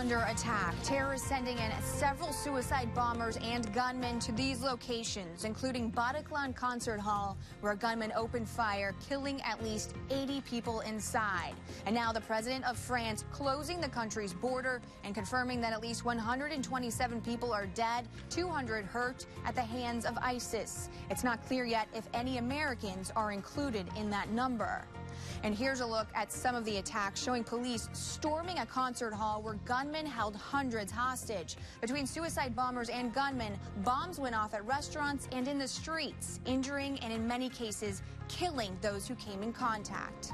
under attack. Terrorists sending in several suicide bombers and gunmen to these locations, including Bataclan Concert Hall, where a gunman opened fire, killing at least 80 people inside. And now the president of France closing the country's border and confirming that at least 127 people are dead, 200 hurt at the hands of ISIS. It's not clear yet if any Americans are included in that number. And here's a look at some of the attacks, showing police storming a concert hall where gunmen held hundreds hostage. Between suicide bombers and gunmen, bombs went off at restaurants and in the streets, injuring and in many cases killing those who came in contact.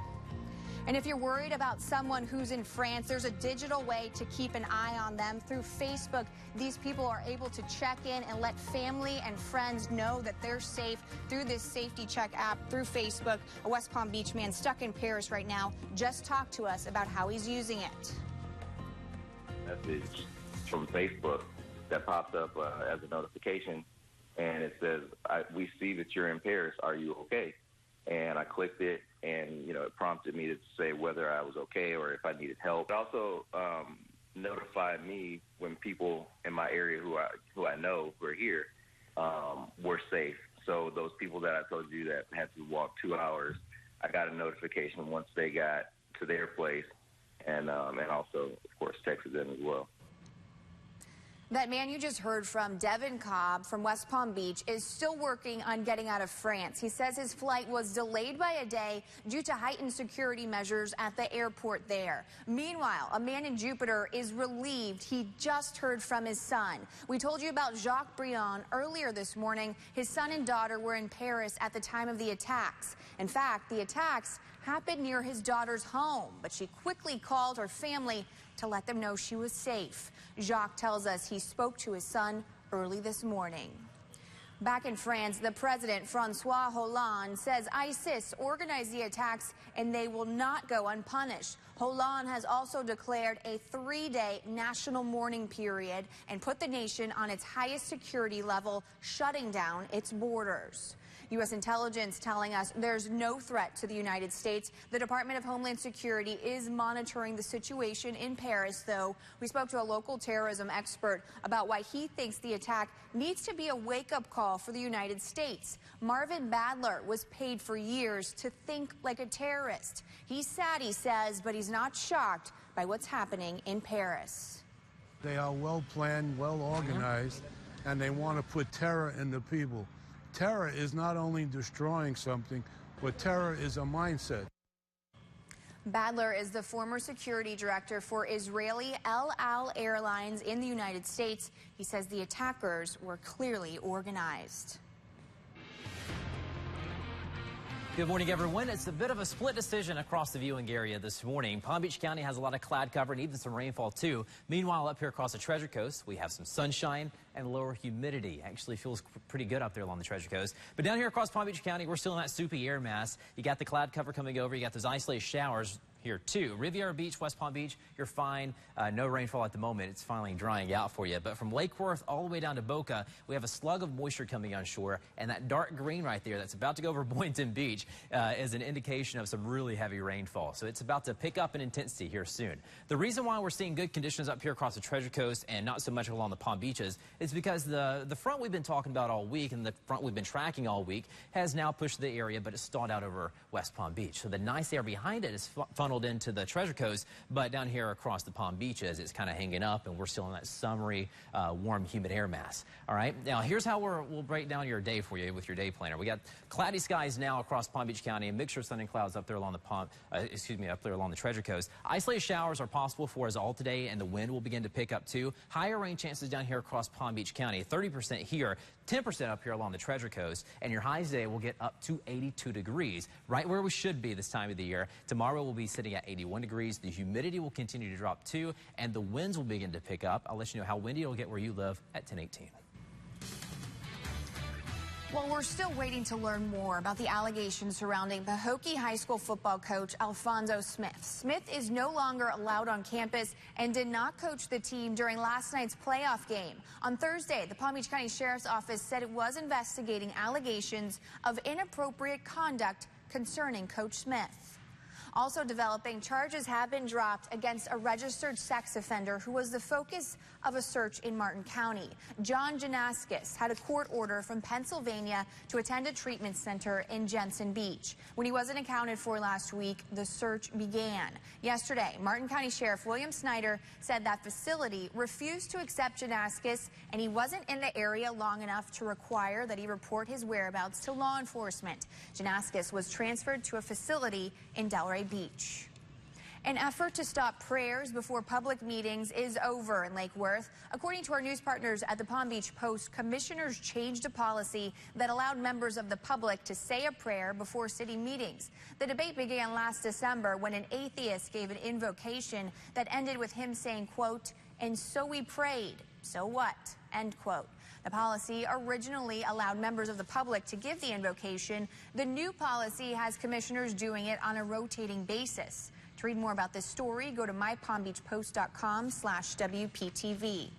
And if you're worried about someone who's in France, there's a digital way to keep an eye on them. Through Facebook, these people are able to check in and let family and friends know that they're safe through this Safety Check app through Facebook. A West Palm Beach man stuck in Paris right now just talked to us about how he's using it. Message from Facebook that popped up as a notification, and it says, we see that you're in Paris. Are you okay? And I clicked it, and, it prompted me to say whether I was okay or if I needed help. It also notified me when people in my area who I know who are here were safe. So those people that I told you that had to walk 2 hours, I got a notification once they got to their place, and also, of course, texted them as well. That man you just heard from, Devin Cobb from West Palm Beach, is still working on getting out of France. He says his flight was delayed by a day due to heightened security measures at the airport there. Meanwhile, a man in Jupiter is relieved he just heard from his son. We told you about Jacques Briand earlier this morning. His son and daughter were in Paris at the time of the attacks. In fact, the attacks happened near his daughter's home, but she quickly called her family to let them know she was safe. Jacques tells us he spoke to his son early this morning. Back in France, the president, Francois Hollande, says ISIS organized the attacks and they will not go unpunished. Hollande has also declared a 3-day national mourning period and put the nation on its highest security level, shutting down its borders. U.S. intelligence telling us there's no threat to the United States. The Department of Homeland Security is monitoring the situation in Paris, though. We spoke to a local terrorism expert about why he thinks the attack needs to be a wake-up call for the United States. Marvin Badler was paid for years to think like a terrorist. He's sad, he says, but he's not shocked by what's happening in Paris. They are well-planned, well-organized, and they want to put terror in the people. Terror is not only destroying something, but terror is a mindset. Badler is the former security director for Israeli El Al Airlines in the United States. He says the attackers were clearly organized. Good morning, everyone. It's a bit of a split decision across the viewing area this morning. Palm Beach County has a lot of cloud cover and even some rainfall, too. Meanwhile, up here across the Treasure Coast, we have some sunshine and lower humidity. Actually feels pretty good up there along the Treasure Coast. But down here across Palm Beach County, we're still in that soupy air mass. You got the cloud cover coming over. You got those isolated showers here too. Riviera Beach, West Palm Beach, you're fine. No rainfall at the moment. It's finally drying out for you. But from Lake Worth all the way down to Boca, we have a slug of moisture coming on shore. And that dark green right there that's about to go over Boynton Beach is an indication of some really heavy rainfall. So it's about to pick up in intensity here soon. The reason why we're seeing good conditions up here across the Treasure Coast and not so much along the Palm Beaches is because the front we've been talking about all week and the front we've been tracking all week has now pushed the area, but it's stalled out over West Palm Beach. So the nice air behind it is funneled into the Treasure Coast, but down here across the Palm Beaches, it's kind of hanging up, and we're still in that summery, warm, humid air mass. All right, now here's how we'll break down your day for you with your day planner. We got cloudy skies now across Palm Beach County, a mixture of sun and clouds up there along the up there along the Treasure Coast. Isolated showers are possible for us all today, and the wind will begin to pick up too. Higher rain chances down here across Palm Beach County, 30% here, 10% up here along the Treasure Coast, and your highs today will get up to 82 degrees, right where we should be this time of the year. Tomorrow we'll be sitting at 81 degrees. The humidity will continue to drop too, and the winds will begin to pick up. I'll let you know how windy it'll get where you live at 10:18. Well, we're still waiting to learn more about the allegations surrounding the Hokie High School football coach, Alfonso Smith. Smith is no longer allowed on campus and did not coach the team during last night's playoff game. On Thursday, the Palm Beach County Sheriff's Office said it was investigating allegations of inappropriate conduct concerning Coach Smith. Also developing, charges have been dropped against a registered sex offender who was the focus of a search in Martin County. John Janaskis had a court order from Pennsylvania to attend a treatment center in Jensen Beach. When he wasn't accounted for last week, the search began. Yesterday, Martin County Sheriff William Snyder said that facility refused to accept Janaskis, and he wasn't in the area long enough to require that he report his whereabouts to law enforcement. Janaskis was transferred to a facility in Delray Beach. An effort to stop prayers before public meetings is over in Lake Worth. According to our news partners at the Palm Beach Post, commissioners changed a policy that allowed members of the public to say a prayer before city meetings. The debate began last December when an atheist gave an invocation that ended with him saying, quote, "And so we prayed, so what?" end quote. The policy originally allowed members of the public to give the invocation. The new policy has commissioners doing it on a rotating basis. To read more about this story, go to mypalmbeachpost.com/WPTV.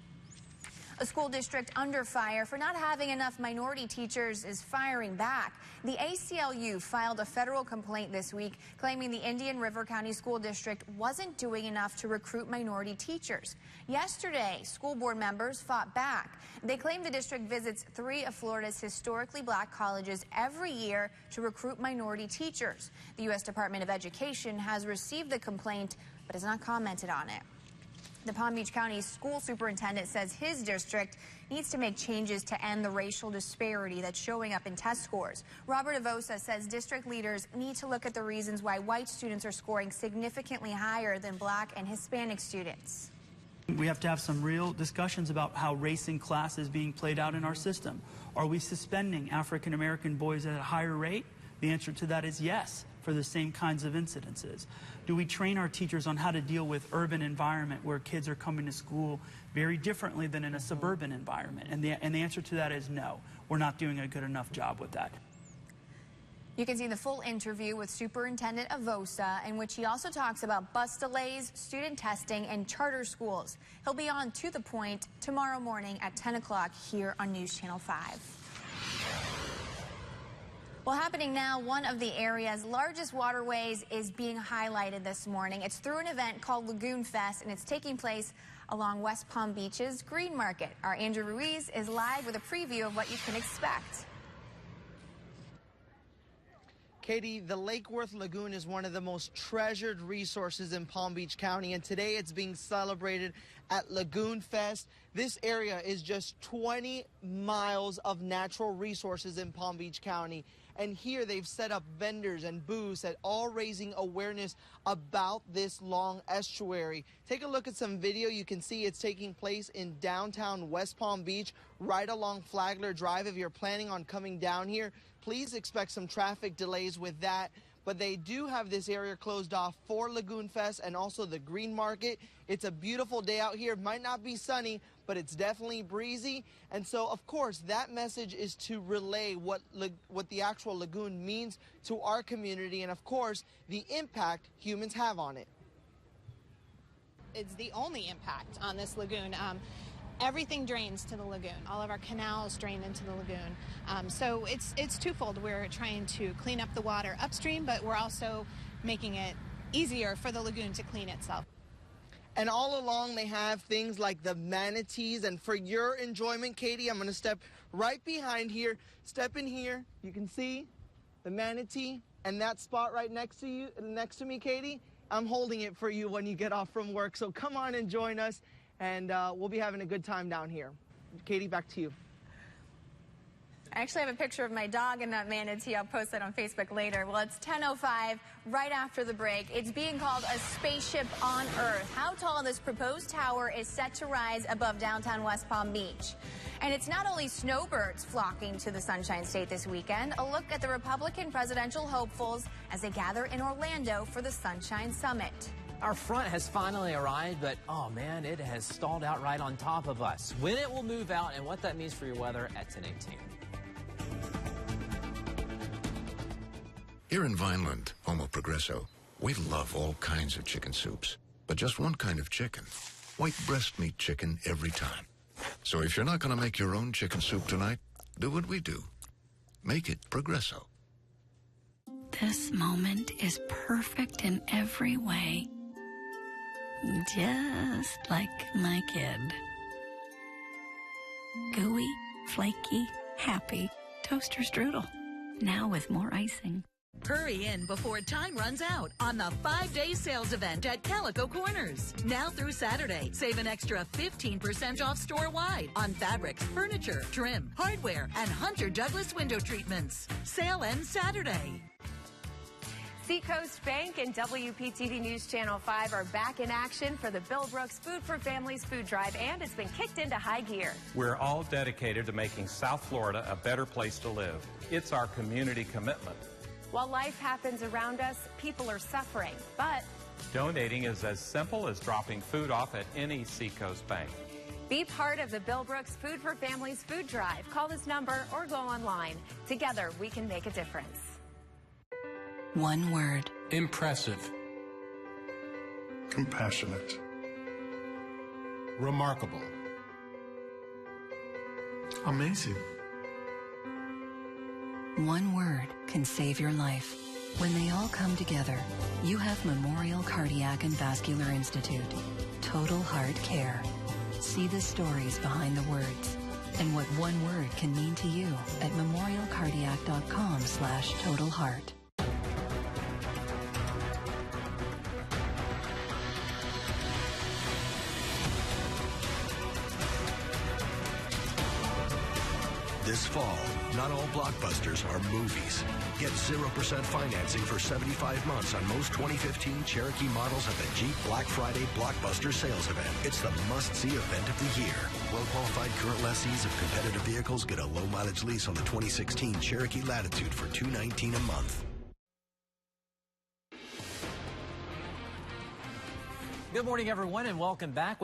A school district under fire for not having enough minority teachers is firing back. The ACLU filed a federal complaint this week claiming the Indian River County School District wasn't doing enough to recruit minority teachers. Yesterday, school board members fought back. They claim the district visits 3 of Florida's historically black colleges every year to recruit minority teachers. The U.S. Department of Education has received the complaint but has not commented on it. The Palm Beach County school superintendent says his district needs to make changes to end the racial disparity that's showing up in test scores. Robert Avosa says district leaders need to look at the reasons why white students are scoring significantly higher than black and Hispanic students. We have to have some real discussions about how race in class is being played out in our system. Are we suspending African American boys at a higher rate? The answer to that is yes, for the same kinds of incidences. Do we train our teachers on how to deal with urban environment where kids are coming to school very differently than in a suburban environment? And the answer to that is no. We're not doing a good enough job with that. You can see the full interview with Superintendent Avosa, in which he also talks about bus delays, student testing, and charter schools. He'll be on To the Point tomorrow morning at 10 o'clock here on News Channel 5. Well, happening now, one of the area's largest waterways is being highlighted this morning. It's through an event called Lagoon Fest, and it's taking place along West Palm Beach's Green Market. Our Andrew Ruiz is live with a preview of what you can expect. Katie, the Lake Worth Lagoon is one of the most treasured resources in Palm Beach County, and today it's being celebrated at Lagoon Fest. This area is just 20 miles of natural resources in Palm Beach County. And here they've set up vendors and booths at all raising awareness about this long estuary. Take a look at some video. You can see it's taking place in downtown West Palm Beach, right along Flagler Drive. If you're planning on coming down here, please expect some traffic delays with that. But they do have this area closed off for Lagoon Fest and also the Green Market. It's a beautiful day out here. It might not be sunny, but it's definitely breezy. And so, of course, that message is to relay what the actual lagoon means to our community and, of course, the impact humans have on it. It's the only impact on this lagoon. Everything drains to the lagoon. All of our canals drain into the lagoon. So it's twofold. We're trying to clean up the water upstream, but we're also making it easier for the lagoon to clean itself. And all along they have things like the manatees. And for your enjoyment, Katie, I'm going to step right behind here. Step in here. You can see the manatee and that spot right next to me, Katie. I'm holding it for you when you get off from work. So come on and join us. And we'll be having a good time down here. Katie, back to you. I actually have a picture of my dog and that manatee. I'll post that on Facebook later. Well, it's 10:05, right after the break. It's being called a spaceship on Earth. How tall this proposed tower is set to rise above downtown West Palm Beach. And it's not only snowbirds flocking to the Sunshine State this weekend. A look at the Republican presidential hopefuls as they gather in Orlando for the Sunshine Summit. Our front has finally arrived, but oh man, it has stalled out right on top of us. When it will move out and what that means for your weather at 10:18. Here in Vineland, home of Progresso, we love all kinds of chicken soups, but just one kind of chicken. White breast meat chicken every time. So if you're not going to make your own chicken soup tonight, do what we do. Make it Progresso. This moment is perfect in every way. Just like my kid. Gooey, flaky, happy toaster strudel. Now with more icing. Hurry in before time runs out on the 5-day sales event at Calico Corners. Now through Saturday, save an extra 15% off store-wide on fabrics, furniture, trim, hardware, and Hunter Douglas window treatments. Sale ends Saturday. Seacoast Bank and WPTV News Channel 5 are back in action for the Bill Brooks Food for Families food drive, and it's been kicked into high gear. We're all dedicated to making South Florida a better place to live. It's our community commitment. While life happens around us, people are suffering, but donating is as simple as dropping food off at any Seacoast bank. Be part of the Bill Brooks Food for Families food drive. Call this number or go online. Together, we can make a difference. One word. Impressive. Compassionate. Remarkable. Amazing. One word can save your life. When they all come together, you have Memorial Cardiac and Vascular Institute. Total Heart Care. See the stories behind the words and what one word can mean to you at memorialcardiac.com/totalheart. This fall, not all blockbusters are movies. Get 0% financing for 75 months on most 2015 Cherokee models at the Jeep Black Friday Blockbuster Sales Event. It's the must-see event of the year. Well-qualified current lessees of competitive vehicles get a low-mileage lease on the 2016 Cherokee Latitude for $219 a month. Good morning, everyone, and welcome back.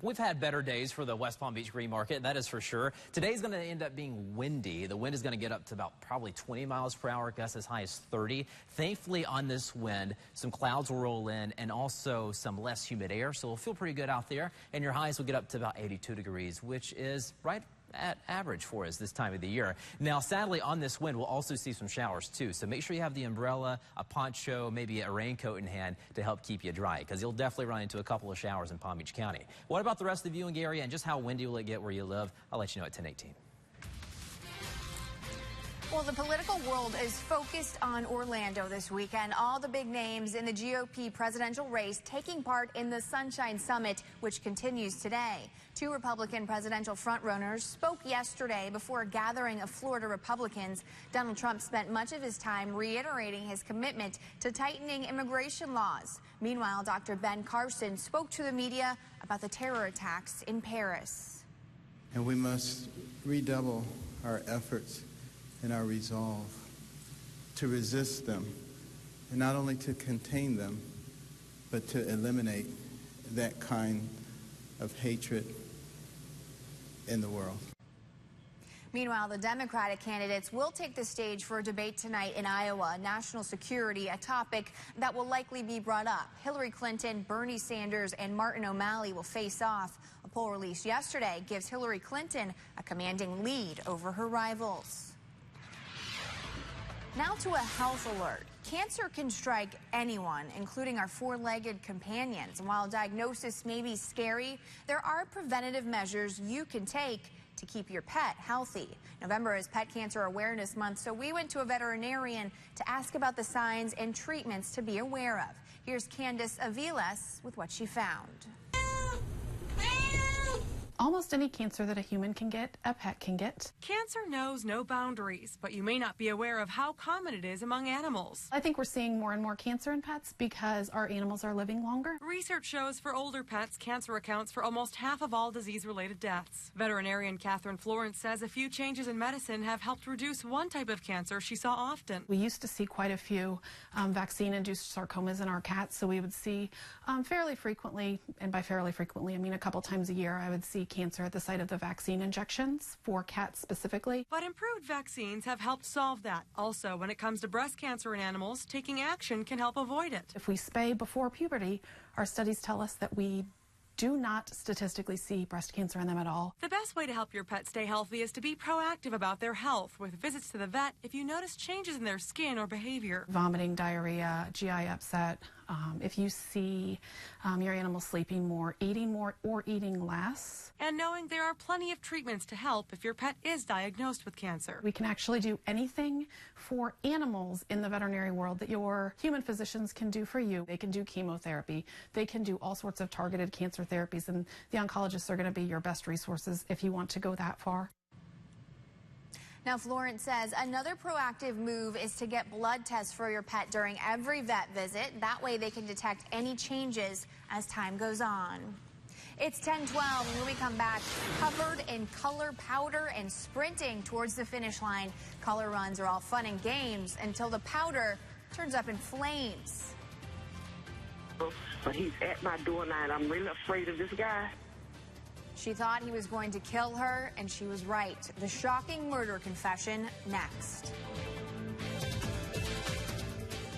We've had better days for the West Palm Beach Green Market, that is for sure. Today's going to end up being windy. The wind is going to get up to about probably 20 miles per hour, gusts as high as 30. Thankfully, on this wind, some clouds will roll in and also some less humid air, so it'll feel pretty good out there. And your highs will get up to about 82 degrees, which is right at average for us this time of the year. Now, sadly, on this wind, we'll also see some showers too. So make sure you have the umbrella, a poncho, maybe a raincoat in hand to help keep you dry, because you'll definitely run into a couple of showers in Palm Beach County. What about the rest of the viewing area and just how windy will it get where you live? I'll let you know at 10:18. Well, the political world is focused on Orlando this weekend. All the big names in the GOP presidential race taking part in the Sunshine Summit, which continues today. 2 Republican presidential frontrunners spoke yesterday before a gathering of Florida Republicans. Donald Trump spent much of his time reiterating his commitment to tightening immigration laws. Meanwhile, Dr. Ben Carson spoke to the media about the terror attacks in Paris. And we must redouble our efforts and our resolve to resist them, and not only to contain them, but to eliminate that kind of hatred in the world. Meanwhile, the Democratic candidates will take the stage for a debate tonight in Iowa. National security, a topic that will likely be brought up. Hillary Clinton, Bernie Sanders, and Martin O'Malley will face off. A poll released yesterday gives Hillary Clinton a commanding lead over her rivals. Now to a health alert. Cancer can strike anyone, including our 4-legged companions. And while diagnosis may be scary, there are preventative measures you can take to keep your pet healthy. November is Pet Cancer Awareness Month, so we went to a veterinarian to ask about the signs and treatments to be aware of. Here's Candace Aviles with what she found. Almost any cancer that a human can get, a pet can get. Cancer knows no boundaries, but you may not be aware of how common it is among animals. I think we're seeing more and more cancer in pets because our animals are living longer. Research shows for older pets, cancer accounts for almost half of all disease-related deaths. Veterinarian Catherine Florence says a few changes in medicine have helped reduce one type of cancer she saw often. We used to see quite a few vaccine-induced sarcomas in our cats, so we would see fairly frequently, and by fairly frequently, I mean a couple times a year, I would see cancer at the site of the vaccine injections for cats specifically. But improved vaccines have helped solve that. Also, when it comes to breast cancer in animals, taking action can help avoid it. If we spay before puberty, our studies tell us that we do not statistically see breast cancer in them at all. The best way to help your pet stay healthy is to be proactive about their health with visits to the vet if you notice changes in their skin or behavior. Vomiting, diarrhea, GI upset. If you see your animal sleeping more, or eating less. And knowing there are plenty of treatments to help if your pet is diagnosed with cancer. We can actually do anything for animals in the veterinary world that your human physicians can do for you. They can do chemotherapy. They can do all sorts of targeted cancer therapies, and the oncologists are going to be your best resources if you want to go that far. Now, Florence says another proactive move is to get blood tests for your pet during every vet visit. That way they can detect any changes as time goes on. It's 10:12, and when we come back, covered in color powder and sprinting towards the finish line. Color runs are all fun and games until the powder turns up in flames. But he's at my door now, and I'm really afraid of this guy. She thought he was going to kill her, and she was right. The shocking murder confession next.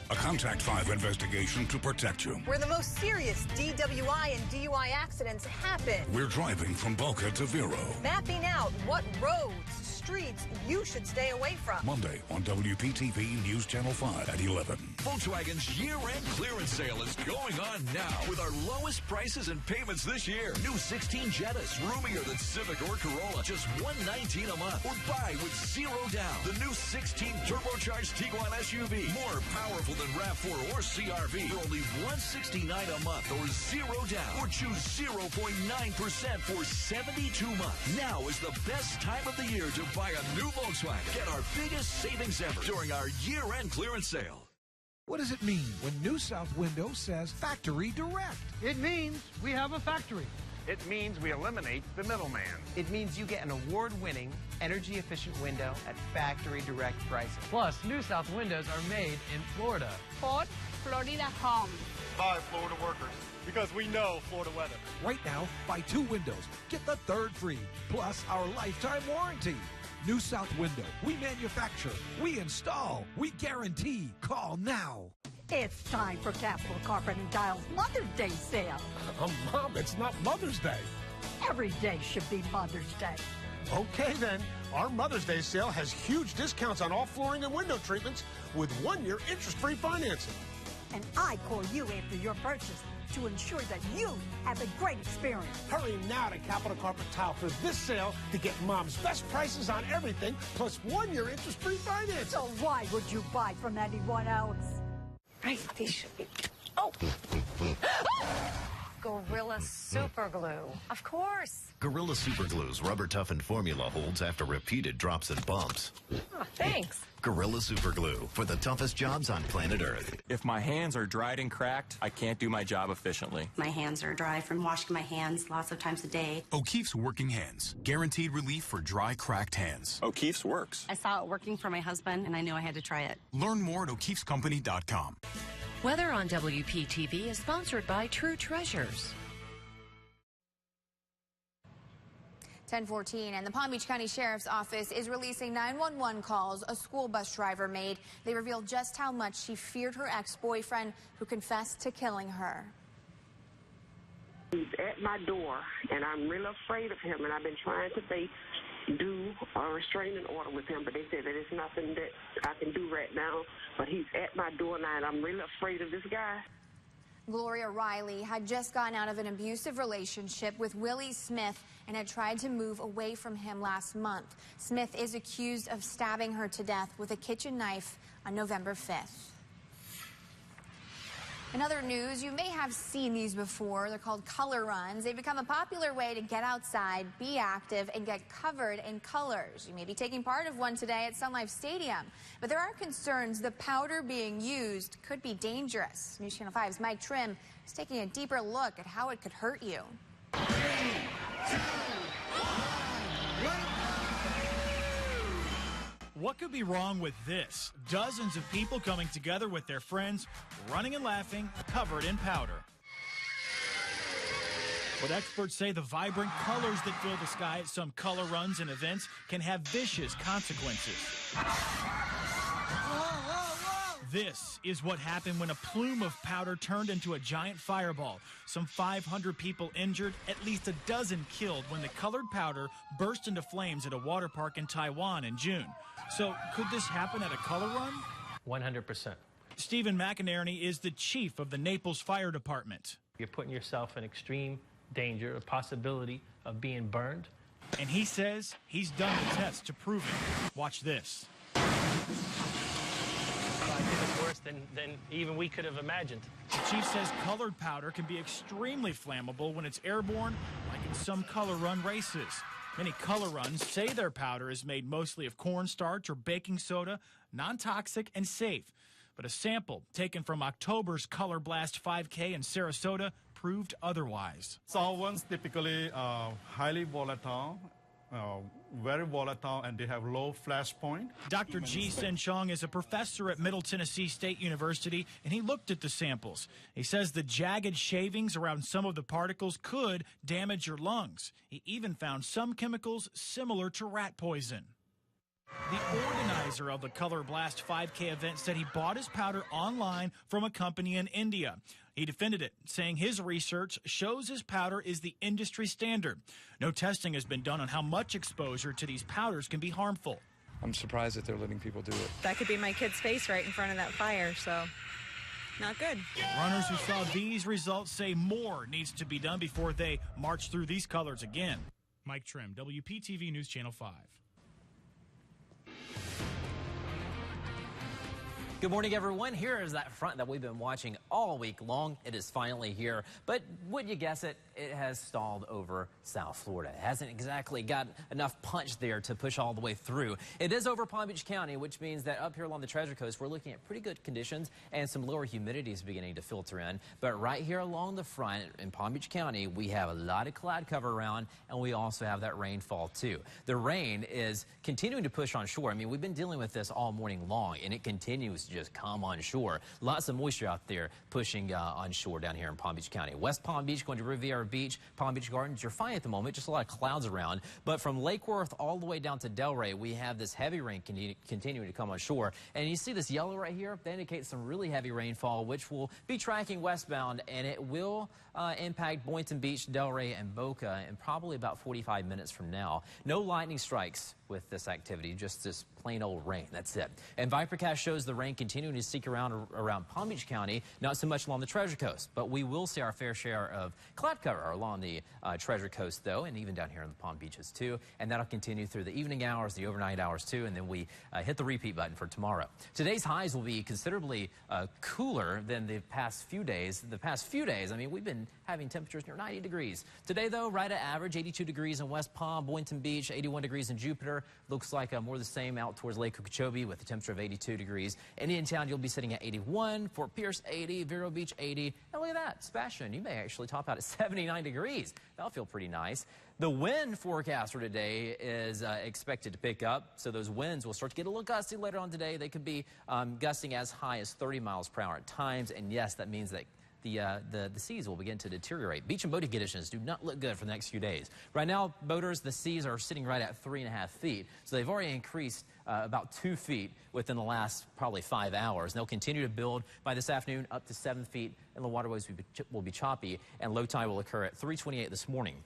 A Contact 5 investigation to protect you. Where the most serious DWI and DUI accidents happen. We're driving from Boca to Vero. Mapping out what roads, streets you should stay away from. Monday on WPTV News Channel 5 at 11. Volkswagen's year-end clearance sale is going on now with our lowest prices and payments this year. New 16 Jettas, roomier than Civic or Corolla, just $119 a month. Or buy with $0 down. The new 16 turbocharged Tiguan SUV, more powerful than RAV4 or CRV for only $169 a month or $0 down. Or choose 0.9% for 72 months. Now is the best time of the year to buy a new Volkswagen. Get our biggest savings ever during our year-end clearance sale. What does it mean when New South Windows says Factory Direct? It means we have a factory. It means we eliminate the middleman. It means you get an award-winning, energy-efficient window at factory direct prices. Plus, New South windows are made in Florida. Ford Florida Home. By Florida workers. Because we know Florida weather. Right now, buy 2 windows, get the 3rd free, plus our lifetime warranty. New South Window. We manufacture, we install, we guarantee. Call now. It's time for Capital Carpet and Tile's Mother's Day sale. Mom, it's not Mother's Day. Every day should be Mother's Day. Okay, then. Our Mother's Day sale has huge discounts on all flooring and window treatments with 1-year interest-free financing. And I call you after your purchase to ensure that you have a great experience. Hurry now to Capital Carpet Tile for this sale to get Mom's best prices on everything, plus 1-year interest-free financing. So why would you buy from anyone else? Right, these should be... Oh! Gorilla Super Glue. Of course. Gorilla Super Glue's rubber-toughened formula holds after repeated drops and bumps. Oh, thanks. Gorilla Super Glue for the toughest jobs on planet Earth. If my hands are dried and cracked, I can't do my job efficiently. My hands are dry from washing my hands lots of times a day. O'Keefe's Working Hands. Guaranteed relief for dry, cracked hands. O'Keefe's works. I saw it working for my husband, and I knew I had to try it. Learn more at o'keefescompany.com. Weather on WPTV is sponsored by True Treasures. 10:14, and the Palm Beach County Sheriff's Office is releasing 911 calls a school bus driver made. They reveal just how much she feared her ex-boyfriend, who confessed to killing her. He's at my door, and I'm really afraid of him, and I've been trying to do a restraining order with him, but they said that it's nothing that I can do right now. But he's at my door now, and I'm really afraid of this guy. Gloria Riley had just gotten out of an abusive relationship with Willie Smith and had tried to move away from him last month. Smith is accused of stabbing her to death with a kitchen knife on November 5th. In other news, you may have seen these before. They're called color runs. They've become a popular way to get outside, be active, and get covered in colors. You may be taking part of one today at Sun Life Stadium, but there are concerns the powder being used could be dangerous. News Channel 5's Mike Trim is taking a deeper look at how it could hurt you. 3, 2, 1. What could be wrong with this? Dozens of people coming together with their friends, running and laughing, covered in powder. But experts say the vibrant colors that fill the sky at some color runs and events can have vicious consequences. This is what happened when a plume of powder turned into a giant fireball. Some 500 people injured, at least a dozen killed when the colored powder burst into flames at a water park in Taiwan in June. So could this happen at a color run? 100%. Stephen McInerney is the chief of the Naples Fire Department. You're putting yourself in extreme danger, a possibility of being burned. And he says he's done the tests to prove it. Watch this. I think it's worse than even we could have imagined. The chief says colored powder can be extremely flammable when it's airborne, like in some color run races. Many color runs say their powder is made mostly of cornstarch or baking soda, non-toxic and safe. But a sample taken from October's Color Blast 5K in Sarasota proved otherwise. Solvents typically highly volatile, very volatile, and they have low flash point. Dr. Ji Sen Chong is a professor at Middle Tennessee State University, and he looked at the samples. He says the jagged shavings around some of the particles could damage your lungs. He even found some chemicals similar to rat poison. The organizer of the Color Blast 5K event said he bought his powder online from a company in India. He defended it, saying his research shows his powder is the industry standard. No testing has been done on how much exposure to these powders can be harmful. I'm surprised that they're letting people do it. That could be my kid's face right in front of that fire, so not good. Runners who saw these results say more needs to be done before they march through these colors again. Mike Trim, WPTV News Channel 5. Good morning, everyone. Here is that front that we've been watching all week long. It is finally here. But would you guess it? It has stalled over South Florida. It hasn't exactly got enough punch there to push all the way through. It is over Palm Beach County, which means that up here along the Treasure Coast, we're looking at pretty good conditions and some lower humidity is beginning to filter in. But right here along the front in Palm Beach County, we have a lot of cloud cover around, and we also have that rainfall too. The rain is continuing to push on shore. I mean, we've been dealing with this all morning long, and it continues to just come on shore. Lots of moisture out there pushing on shore down here in Palm Beach County. West Palm Beach going to Riviera Beach, Palm Beach Gardens, you're fine at the moment, just a lot of clouds around. But from Lake Worth all the way down to Delray, we have this heavy rain continuing to come on shore. And you see this yellow right here? That indicates some really heavy rainfall, which will be tracking westbound, and it will impact Boynton Beach, Delray, and Boca in probably about 45 minutes from now. No lightning strikes with this activity, just this plain old rain. That's it. And Vipercast shows the rain continuing to seek around Palm Beach County, not so much along the Treasure Coast, but we will see our fair share of cloud cover along the Treasure Coast, though, and even down here in the Palm Beaches, too. And that'll continue through the evening hours, the overnight hours, too, and then we hit the repeat button for tomorrow. Today's highs will be considerably cooler than the past few days. The past few days, I mean, we've been having temperatures near 90 degrees. Today, though, right at average, 82 degrees in West Palm, Boynton Beach, 81 degrees in Jupiter. Looks like more the same out towards Lake Okeechobee with a temperature of 82 degrees. Indiantown, you'll be sitting at 81. Fort Pierce, 80. Vero Beach, 80. And look at that. Sebastian, you may actually top out at 79 degrees. That'll feel pretty nice. The wind forecast for today is expected to pick up, so those winds will start to get a little gusty later on today. They could be gusting as high as 30 miles per hour at times, and yes, that means that the seas will begin to deteriorate. Beach and boating conditions do not look good for the next few days. Right now, boaters, the seas are sitting right at 3.5 feet, so they've already increased about 2 feet within the last probably 5 hours. And they'll continue to build by this afternoon up to 7 feet, and the waterways will be choppy, and low tide will occur at 3:28 this morning.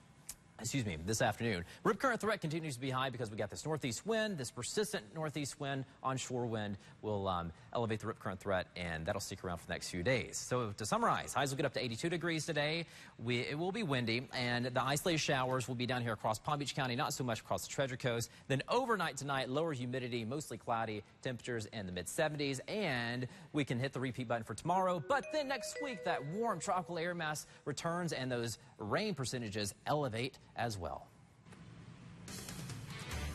This afternoon. Rip current threat continues to be high because we got this northeast wind. This persistent northeast wind, onshore wind, will elevate the rip current threat, and that'll stick around for the next few days. So to summarize, highs will get up to 82 degrees today. It will be windy, and the isolated showers will be down here across Palm Beach County, not so much across the Treasure Coast. Then overnight tonight, lower humidity, mostly cloudy, temperatures in the mid-70s, and we can hit the repeat button for tomorrow. But then next week, that warm tropical air mass returns, and those rain percentages elevate as well.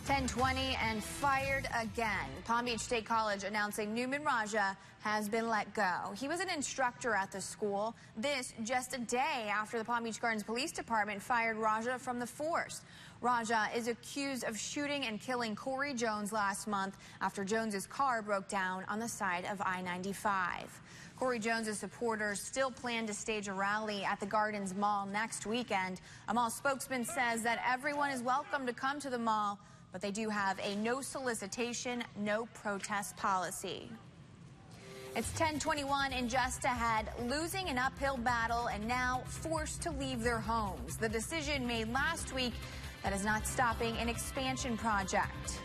10:20 and fired again. Palm Beach State College announcing Newman Raja has been let go. He was an instructor at the school. This just a day after the Palm Beach Gardens Police Department fired Raja from the force. Raja is accused of shooting and killing Corey Jones last month after Jones's car broke down on the side of I-95. Corey Jones's supporters still plan to stage a rally at the Gardens Mall next weekend. A mall spokesman says that everyone is welcome to come to the mall, but they do have a no solicitation, no protest policy. It's 10:21 and just ahead, losing an uphill battle and now forced to leave their homes. The decision made last week that is not stopping an expansion project.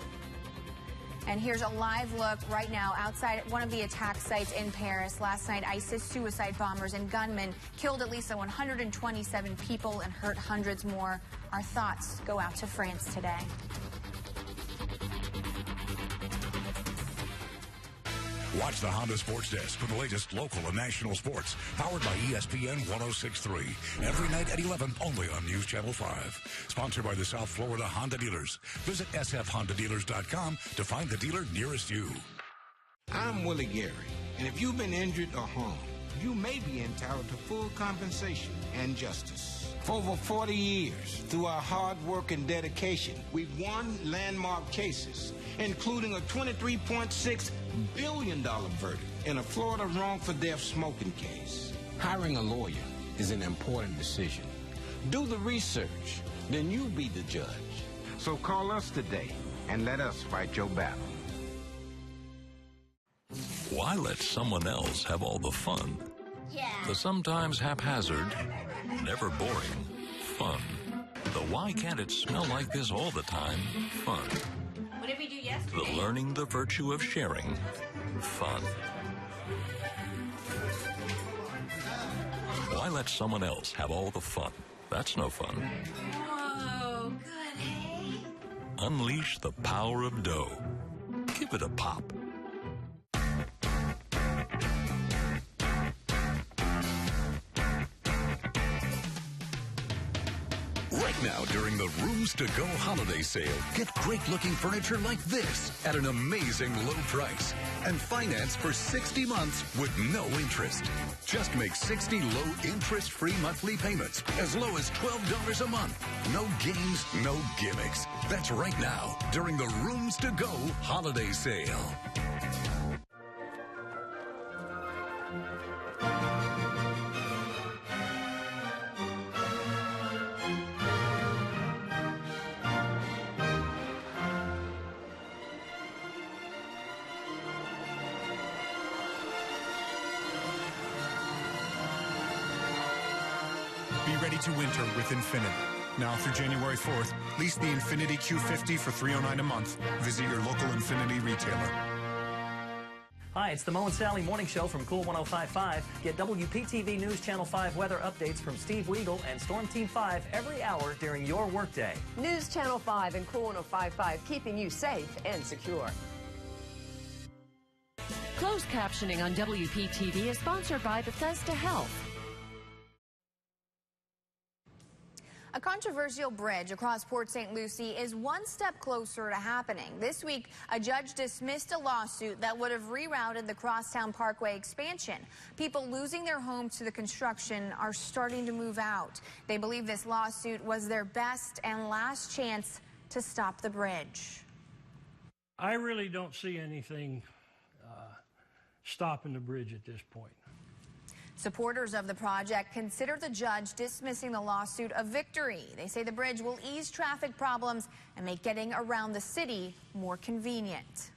And here's a live look right now outside one of the attack sites in Paris. Last night, ISIS suicide bombers and gunmen killed at least 127 people and hurt hundreds more. Our thoughts go out to France today. Watch the Honda Sports Desk for the latest local and national sports, powered by ESPN 106.3. Every night at 11, only on News Channel 5. Sponsored by the South Florida Honda Dealers. Visit sfhondadealers.com to find the dealer nearest you. I'm Willie Gary, and if you've been injured or harmed, you may be entitled to full compensation and justice. For over 40 years, through our hard work and dedication, we've won landmark cases, including a $23.6 billion verdict in a Florida wrongful death smoking case. Hiring a lawyer is an important decision. Do the research, then you be the judge. So call us today and let us fight your battle. Why let someone else have all the fun? Yeah. The sometimes haphazard, never boring fun. The why can't it smell like this all the time fun. What did we do yesterday? The learning the virtue of sharing fun. Why let someone else have all the fun? That's no fun. Whoa, good, hey? Unleash the power of dough. Give it a pop. Right now, during the Rooms to Go holiday sale, get great-looking furniture like this at an amazing low price. And finance for 60 months with no interest. Just make 60 low interest-free monthly payments as low as $12 a month. No games, no gimmicks. That's right now, during the Rooms to Go holiday sale. Be ready to winter with Infiniti. Now through January 4th, lease the Infiniti Q50 for $309 a month. Visit your local Infiniti retailer. Hi, it's the Mo and Sally Morning Show from Cool 105.5. Get WPTV News Channel 5 weather updates from Steve Weagle and Storm Team 5 every hour during your workday. News Channel 5 and Cool 105.5, keeping you safe and secure. Closed captioning on WPTV is sponsored by Bethesda Health. A controversial bridge across Port St. Lucie is one step closer to happening. This week, a judge dismissed a lawsuit that would have rerouted the Crosstown Parkway expansion. People losing their homes to the construction are starting to move out. They believe this lawsuit was their best and last chance to stop the bridge. I really don't see anything stopping the bridge at this point. Supporters of the project consider the judge dismissing the lawsuit a victory. They say the bridge will ease traffic problems and make getting around the city more convenient.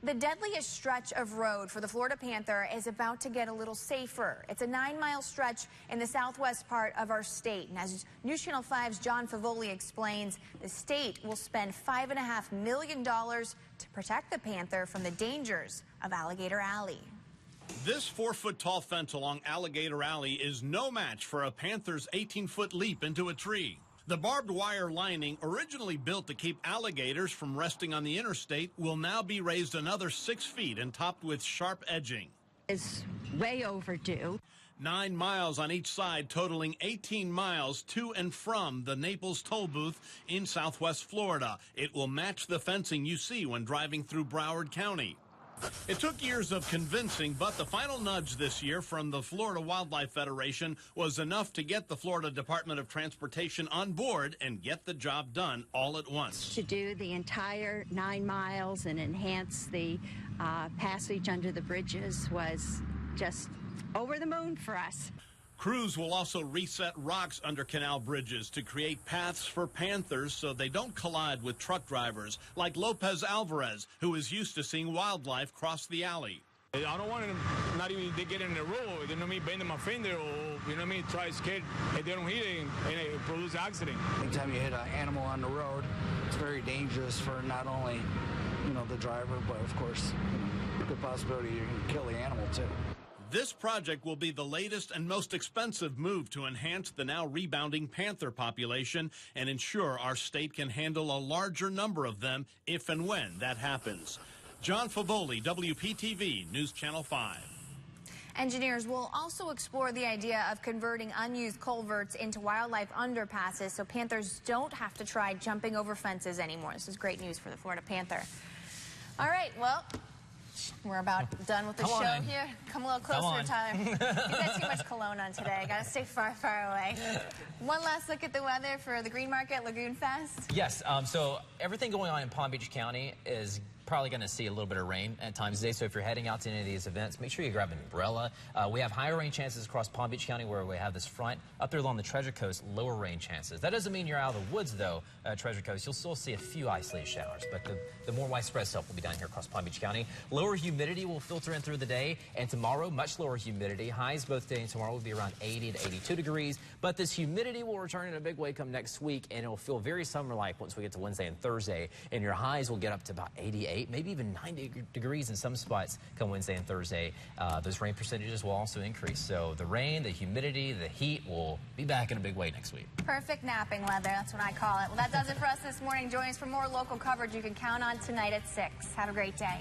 The deadliest stretch of road for the Florida Panther is about to get a little safer. It's a 9-mile stretch in the southwest part of our state. And as News Channel 5's John Favoli explains, the state will spend $5.5 million to protect the Panther from the dangers of Alligator Alley. This 4-foot-tall fence along Alligator Alley is no match for a panther's 18-foot leap into a tree. The barbed wire lining, originally built to keep alligators from resting on the interstate, will now be raised another 6 feet and topped with sharp edging. It's way overdue. 9 miles on each side, totaling 18 miles to and from the Naples toll booth in southwest Florida. It will match the fencing you see when driving through Broward County. It took years of convincing, but the final nudge this year from the Florida Wildlife Federation was enough to get the Florida Department of Transportation on board and get the job done all at once. To do the entire 9 miles and enhance the passage under the bridges was just over the moon for us. Crews will also reset rocks under canal bridges to create paths for panthers so they don't collide with truck drivers like Lopez Alvarez, who is used to seeing wildlife cross the alley. I don't want them, not even they get in the road, you know what I mean, bending my finger or, you know what I mean, try to skate, and they don't hit it and it produce accident. Anytime you hit an animal on the road, it's very dangerous for not only, you know, the driver, but of course, you know, good possibility you can kill the animal too. This project will be the latest and most expensive move to enhance the now rebounding panther population and ensure our state can handle a larger number of them if and when that happens. John Favoli, WPTV, News Channel 5. Engineers will also explore the idea of converting unused culverts into wildlife underpasses so panthers don't have to try jumping over fences anymore. This is great news for the Florida Panther. All right, well, we're about done with the show here. Come a little closer, Tyler. You've got too much cologne on today. Got to stay far, far away. One last look at the weather for the Green Market Lagoon Fest. Yes, so everything going on in Palm Beach County is probably going to see a little bit of rain at times today. So if you're heading out to any of these events, make sure you grab an umbrella. We have higher rain chances across Palm Beach County where we have this front. Up there along the Treasure Coast, lower rain chances. That doesn't mean you're out of the woods, though, Treasure Coast. You'll still see a few isolated showers, but the more widespread stuff will be down here across Palm Beach County. Lower humidity will filter in through the day, and tomorrow, much lower humidity. Highs both today and tomorrow will be around 80 to 82 degrees, but this humidity will return in a big way come next week, and it will feel very summer-like once we get to Wednesday and Thursday, and your highs will get up to about 88, maybe even 90 degrees in some spots come Wednesday and Thursday. Those rain percentages will also increase. So the rain, the humidity, the heat will be back in a big way next week. Perfect napping weather. That's what I call it. Well, that does it for us this morning. Join us for more local coverage you can count on tonight at 6. Have a great day.